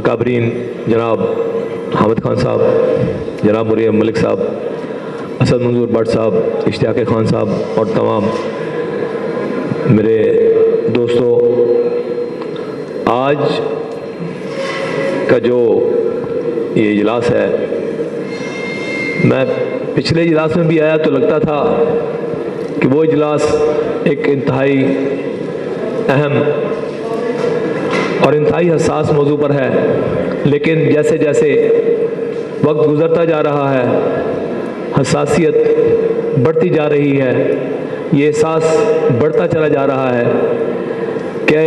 अकाबरीन जनाब हामिद खान साहब, जनाब मरियम मलिक साहब, असद मंजूर भट्ट साहब, इश्तियाक खान साहब और तमाम मेरे दोस्तों, आज का जो ये इजलास है, मैं पिछले इजलास में भी आया तो लगता था कि वो इजलास एक इंतहाई अहम और इंतहाई हसास मौजू पर है, लेकिन जैसे जैसे वक्त गुज़रता जा रहा है, हसासियत बढ़ती जा रही है, ये एहसास बढ़ता चला जा रहा है कि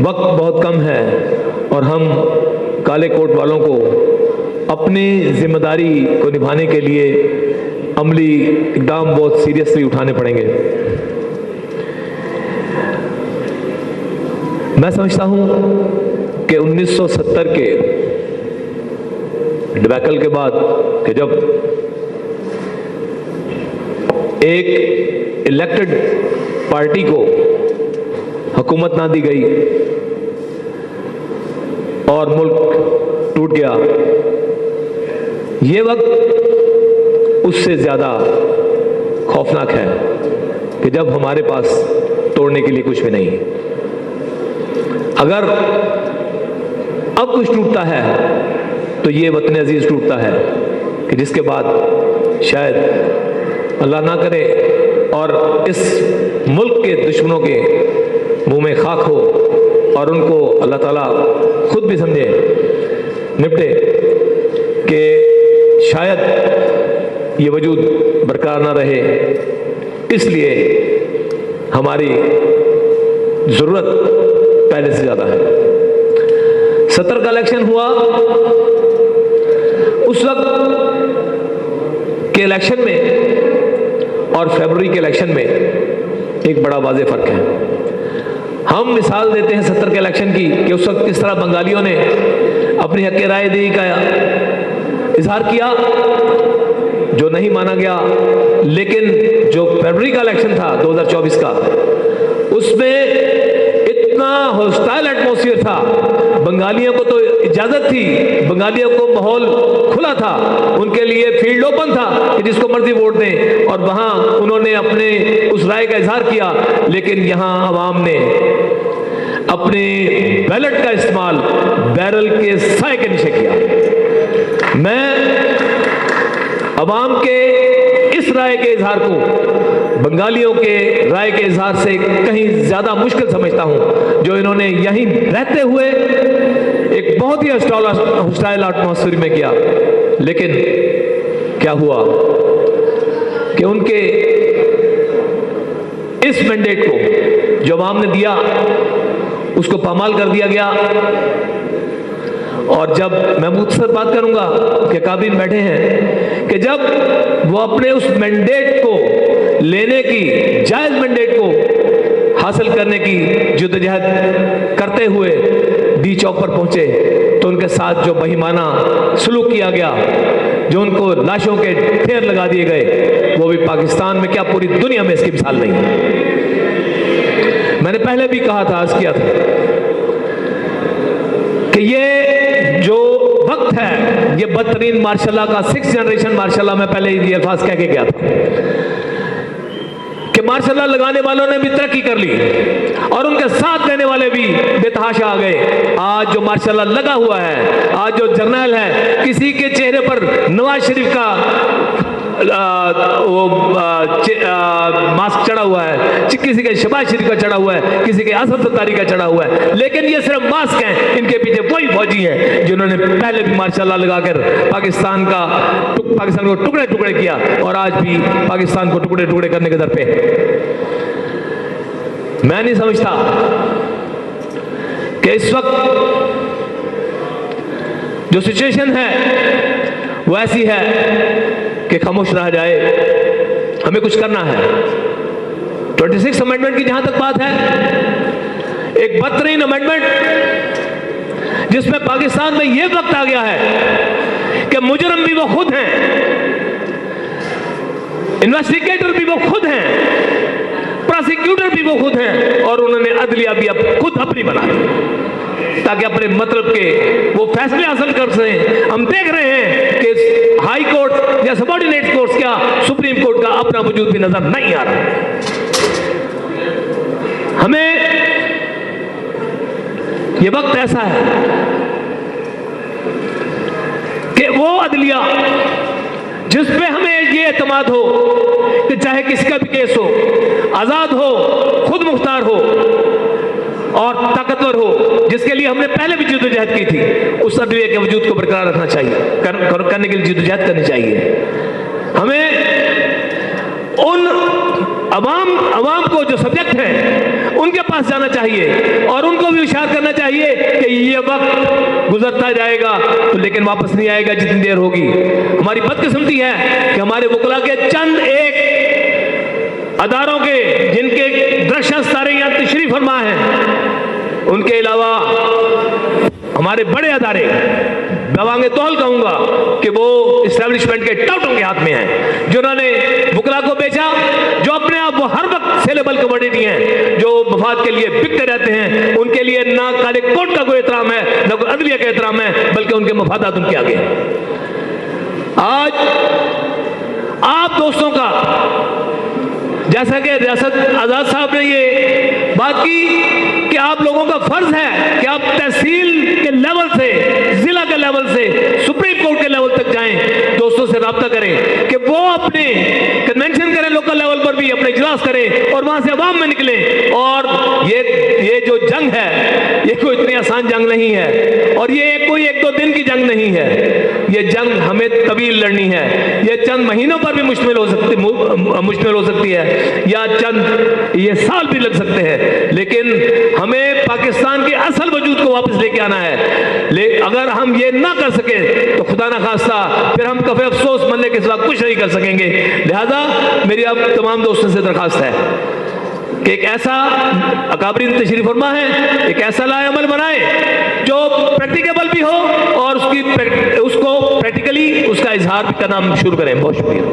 वक्त बहुत कम है और हम काले कोट वालों को अपनी जिम्मेदारी को निभाने के लिए अमली इकदाम बहुत सीरियसली उठाने पड़ेंगे। मैं समझता हूं कि 1970 के डिबैकल के बाद कि जब एक इलेक्टेड पार्टी को हुकूमत ना दी गई और मुल्क टूट गया, ये वक्त उससे ज़्यादा खौफनाक है कि जब हमारे पास तोड़ने के लिए कुछ भी नहीं। अगर अब कुछ टूटता है तो ये वतन अजीज टूटता है कि जिसके बाद शायद अल्लाह ना करे और इस मुल्क के दुश्मनों के मुंह में खाक हो और उनको अल्लाह ताला खुद भी समझे, निपटे कि शायद ये वजूद बरकरार ना रहे। इसलिए हमारी ज़रूरत पहले से ज़्यादा है। 70 का इलेक्शन हुआ, उस वक्त के इलेक्शन में और फरवरी के इलेक्शन में एक बड़ा वाज़ेह फ़र्क है। हम मिसाल देते हैं 70 के इलेक्शन की कि उस वक्त किस तरह बंगालियों ने अपनी हक़ राय दही का इजहार किया, जो नहीं माना गया। लेकिन जो फरवरी का इलेक्शन था 2024 का, उसमें इतना हॉस्टाइल एटमॉस्फेयर था, बंगालियों को तो इजाजत थी, बंगालियों को माहौल खुला था, उनके लिए फील्ड ओपन था कि जिसको मर्जी वोट दें, और वहां उन्होंने अपने उस राय का इजहार किया। लेकिन यहां अवाम ने अपने बैलेट का इस्तेमाल बैरल के साए के नीचे किया। मैं अवाम के इस राय के इजहार को बंगालियों के राय के इजहार से कहीं ज्यादा मुश्किल समझता हूं, जो इन्होंने यहीं रहते हुए एक बहुत ही हॉस्टाइल एटमॉस्फेयर में किया। लेकिन क्या हुआ कि उनके इस मैंडेट को जो अवाम ने दिया, उसको पामाल कर दिया गया। और जब मैं मुख्तसर बात करूंगा कि काबिन बैठे हैं कि जब वो अपने उस मैंडेट को लेने की, जायज मैंडेट को हासिल करने की जद्दोजहद करते हुए डी चौक पर पहुंचे, तो उनके साथ जो बेईमाना सलूक किया गया, जो उनको लाशों के ढेर लगा दिए गए, वो भी पाकिस्तान में क्या पूरी दुनिया में इसकी मिसाल नहीं है। मैंने पहले भी कहा था, अर्ज किया था कि ये जो वक्त है, ये बदतरीन मार्शल का 6th जनरेशन मार्शल, मैं पहले ये अल्फाज कह के गया था कि मार्शल लगाने वालों ने भी तरक्की कर ली और उनके साथ रहने वाले भी बेतहाशा आ गए। आज जो मार्शल लगा हुआ है, आज जो जर्नल है, किसी के चेहरे पर नवाज शरीफ का मास्क चढ़ा हुआ है, किसी के शहबाज शरीफ का चढ़ा हुआ है, किसी के असद सत्तारी का चढ़ा हुआ है, लेकिन ये सिर्फ मास्क हैं। इनके पीछे वही फौजी हैं जिन्होंने पहले भी मार्शल लगाकर पाकिस्तान को टुकड़े टुकड़े किया और आज भी पाकिस्तान को टुकड़े टुकड़े करने के दर पे। मैं नहीं समझता कि इस वक्त जो सिचुएशन है वो ऐसी है कि खामोश रह जाए। हमें कुछ करना है। 26 अमेंडमेंट की जहां तक बात है, एक बदतरीन अमेंडमेंट जिसमें पाकिस्तान में यह वक्त आ गया है कि मुजरम भी वो खुद हैं, इन्वेस्टिगेटर भी वो खुद हैं, प्रोसिक्यूटर भी वो खुद हैं, और उन्होंने अदलिया भी अब खुद अपनी बना दी। ताकि अपने मतलब के वो फैसले हासिल कर सकें। हम देख रहे हैं कि हाई कोर्ट या सबऑर्डिनेट कोर्ट्स क्या, सुप्रीम कोर्ट का अपना वजूद भी नजर नहीं आ रहा। हमें ये वक्त ऐसा है कि वो अदलिया जिस पे हमें ये एतमाद हो कि चाहे किसी का भी केस हो, आजाद हो, खुद मुख्तार हो और ताकतवर हो, जिसके लिए हमने पहले भी जद्दोजहद की थी, उस अदलिया के वजूद को बरकरार रखना चाहिए, करने के लिए जद्दोजहद करनी चाहिए। हमें उन अवाम को जो सब्जेक्ट हैं उनके पास जाना चाहिए और उनको भी इशारा करना चाहिए कि ये वक्त गुजरता जाएगा तो लेकिन वापस नहीं आएगा जितनी देर होगी। हमारी बदकिस्मती है कि हमारे वकला के चंद एक अदारों के जिनके दरख्शां सितारे यहाँ तशरीफ फरमा हैं, उनके अलावा हमारे बड़े अदारे, दवांगे तौल कहूंगा कि वो इस्टेब्लिशमेंट के टाउटों के हाथ में हैं, जिन्होंने वकला को बेचा, जो अपने आप वो हर वक्त सेलेबल कमोडिटी हैं, जो मफाद के लिए बिकते रहते हैं। उनके लिए ना काले कोर्ट का कोई एहतराम है, ना कोई अदलिया का एहतराम है, बल्कि उनके मफादात उनके आगे हैं। आज आप दोस्तों का, जैसा कि रियासत आजाद साहब ने ये बात की कि आप लोगों का फर्ज है कि आप तहसील के लेवल से, जिला के लेवल से, सुप्रीम कोर्ट के लेवल तक जाएं, दोस्तों से रब्ता करें कि वो अपने कन्वेंशन करें, लोकल लेवल पर भी अपने इजलास करें और वहां से अवाम में निकले। और ये जो जंग है, ये कोई इतनी आसान जंग नहीं है और ये कोई एक दो दिन की जंग नहीं है। ये जंग हमें तवील लड़नी है। ये चंद महीनों पर भी मुश्किल हो सकती है या चंद ये साल भी लग सकते हैं, लेकिन हमें पाकिस्तान के असल वजूद को वापस लेके आना है। अगर हम ये ना कर सके तो खुदा ना खास्ता फिर हम कफे अफसोस मरने के सिवा कुछ नहीं कर सकेंगे। लिहाजा मेरी अब तमाम दोस्तों से दरखास्त है कि एक ऐसा अकाबरीन तशरीफ फरमा है, एक ऐसा लाएअमल बनाए जो प्रैक्टिकेबल भी हो और उसको प्रैक्टिकली उसका इजहार भी करना शुरू करें। बहुत शुक्रिया।